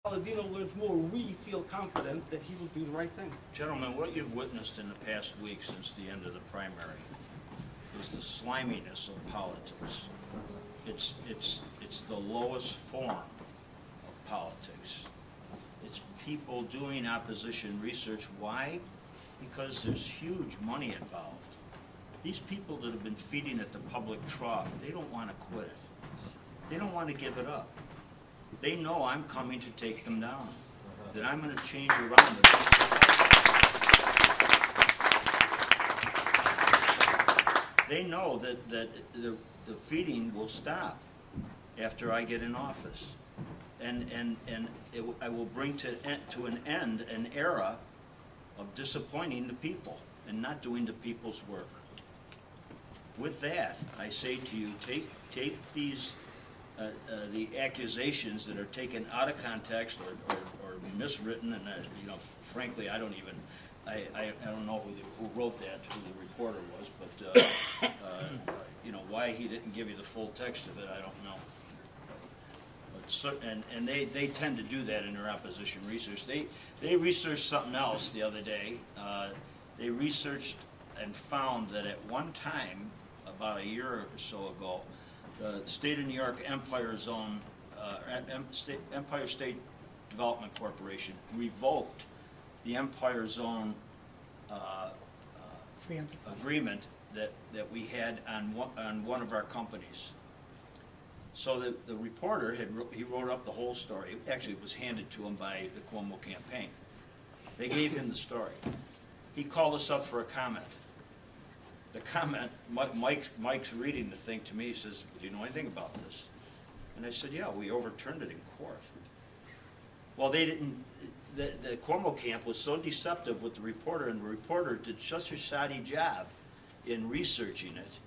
Paladino learns more, we feel confident that he will do the right thing. Gentlemen, what you've witnessed in the past week since the end of the primary is the sliminess of politics. It's the lowest form of politics. It's people doing opposition research. Why? Because there's huge money involved. These people that have been feeding at the public trough, they don't want to quit it. They don't want to give it up. They know I'm coming to take them down, that I'm going to change around it. They know that the feeding will stop after I get in office. And I will bring to an end an era of disappointing the people and not doing the people's work. With that, I say to you, take these the accusations that are taken out of context or miswritten, and frankly, I don't know who wrote that, who the reporter was, but why he didn't give you the full text of it, I don't know. But and they tend to do that in their opposition research. They researched something else the other day. They researched and found that at one time, about a year or so ago, the state of New York Empire Zone, Empire State Development Corporation revoked the Empire Zone agreement that we had on one of our companies. So the reporter he wrote up the whole story. Actually, it was handed to him by the Cuomo campaign. They gave him the story. He called us up for a comment. The comment, Mike's reading the thing to me. He says, "Do you know anything about this?" And I said, "Yeah, we overturned it in court." Well, they didn't. The Cuomo camp was so deceptive with the reporter, and the reporter did such a shoddy job in researching it.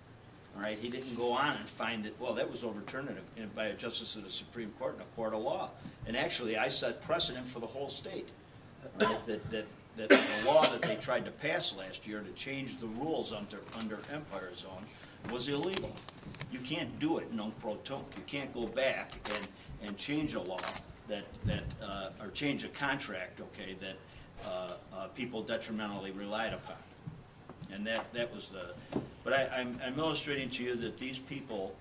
All right, he didn't go on and find that. Well, that was overturned by a justice of the Supreme Court in a court of law. And actually, I set precedent for the whole state. Right, that the law that they tried to pass last year to change the rules under Empire Zone was illegal. You can't do it non pro tunc. You can't go back and change a law or change a contract, okay, that people detrimentally relied upon. And that was the. But I'm illustrating to you that these people,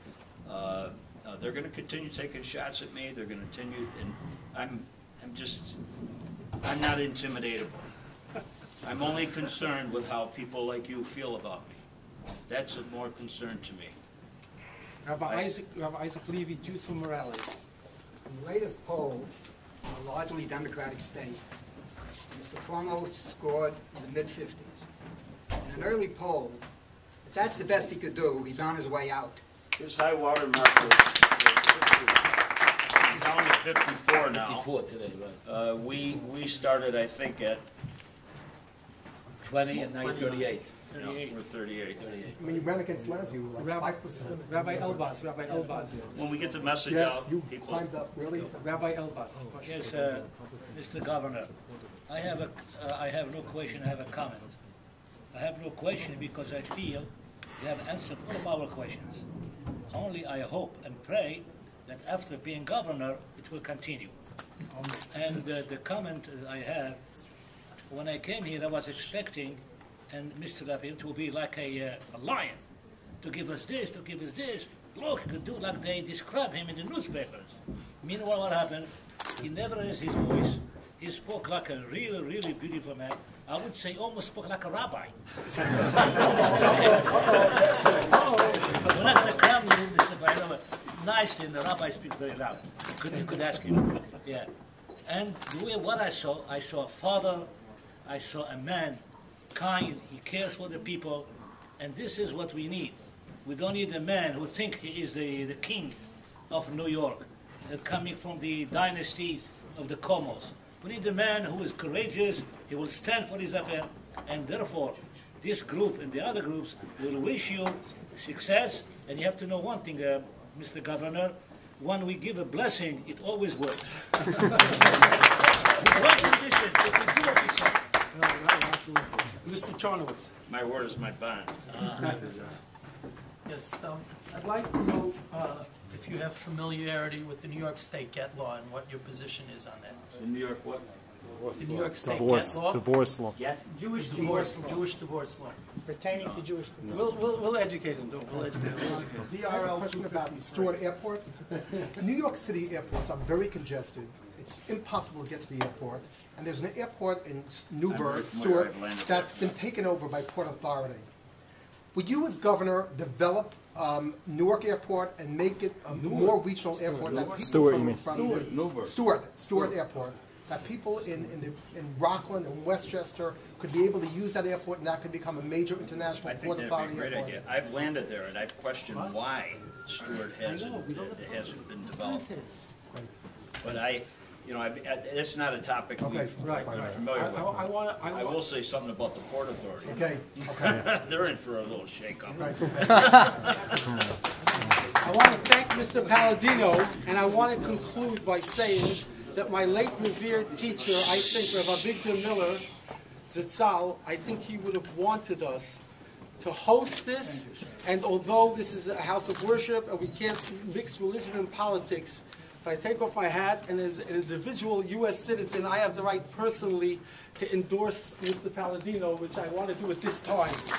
they're going to continue taking shots at me. They're going to continue, and I'm not intimidatable. I'm only concerned with how people like you feel about me. That's of more concern to me. Rabbi Isaac Levy, Jews for Morality. In the latest poll, in a largely Democratic state, Mr. Cuomo scored in the mid-50s. In an early poll, if that's the best he could do, he's on his way out. His high water mark was down to 54 now. 54 today, right? We started, I think, at 20 and now you're 38. No, we're 38. When you ran against Lansing, you were like 5%. Rabbi Elbaz. When we get the message Yes, out, you people. climbed up, really? Rabbi Elbaz. Yes, Mr. Governor, I have no question, I have a comment. I have no question because I feel you have answered all of our questions. Only I hope and pray that after being governor, it will continue. And the comment that I have, when I came here, I was expecting, and Mr. Rapin to be like a lion, to give us this, to give us this. Look, he could do like they describe him in the newspapers. Meanwhile, what happened? He never raised his voice. He spoke like a really, really beautiful man. I would say almost spoke like a rabbi. We're not going to come with him, Mr. Bailey. Nicely, and the rabbi speaks very loud. You could ask him. Yeah. And the way what I saw a father, I saw a man, kind, he cares for the people, and this is what we need. We don't need a man who thinks he is the king of New York, coming from the dynasty of the Cuomos. We need a man who is courageous, he will stand for his affair, and therefore this group and the other groups will wish you success. And you have to know one thing, Mr. Governor, when we give a blessing, it always works. With one condition, if we do what we say. Mr. Charnowitz. My word is my bond. Yes, I'd like to know if you have familiarity with the New York State get law and what your position is on that. In New York, what? The New York State Divorce, get law, divorce law. Get? Jewish divorce law. Pertaining to Jewish. We'll educate them, we'll educate them. I have a question about Stewart Airport. New York City airports are very congested. It's impossible to get to the airport. And there's an airport in I'm Newburgh, very familiar. Stewart, I've landed that's there. been taken over by Port Authority. Would you, as governor, develop Newark Airport and make it a more regional airport that people Stewart, from, you mean. from Stewart Airport, that people in Rockland and Westchester could be able to use that airport, and that could become a major international I think Port that'd be Authority a great airport? idea. I've landed there and I've questioned why Stewart hasn't been developed. But it's not a topic Okay, we're right. familiar with. I I will say something about the Port Authority. Okay, okay. They're in for a little shake-up. I want to thank Mr. Paladino, and I want to conclude by saying that my late revered teacher, I think, Rav Avigdor Miller, Zitzal, I think he would have wanted us to host this, and although this is a house of worship and we can't mix religion and politics, I take off my hat, and as an individual U.S. citizen, I have the right personally to endorse Mr. Paladino, which I want to do at this time. So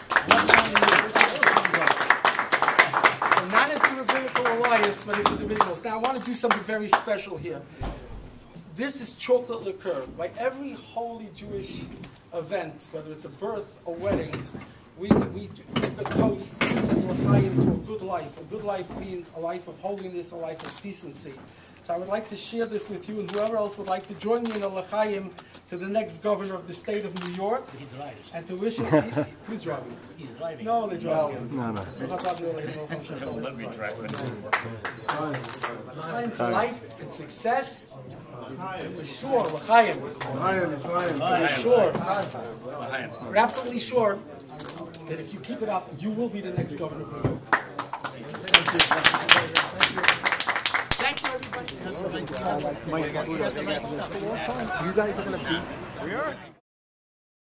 not as a rabbinical alliance, but as individuals. Now, I want to do something very special here. This is chocolate liqueur. By every holy Jewish event, whether it's a birth or wedding, we give a toast that says l'chaim to a good life. A good life means a life of holiness, a life of decency. So I would like to share this with you, and whoever else would like to join me in a l'chaim to the next governor of the state of New York, He drives. and to wish him. Who's driving? He's driving. No, they're driving. No, no. Let me try. L'chaim to life and success. We're sure, l'chaim. We're sure. We're absolutely sure that if you keep it up, you will be the next governor of New York. Thank you, everybody. You guys are going to be...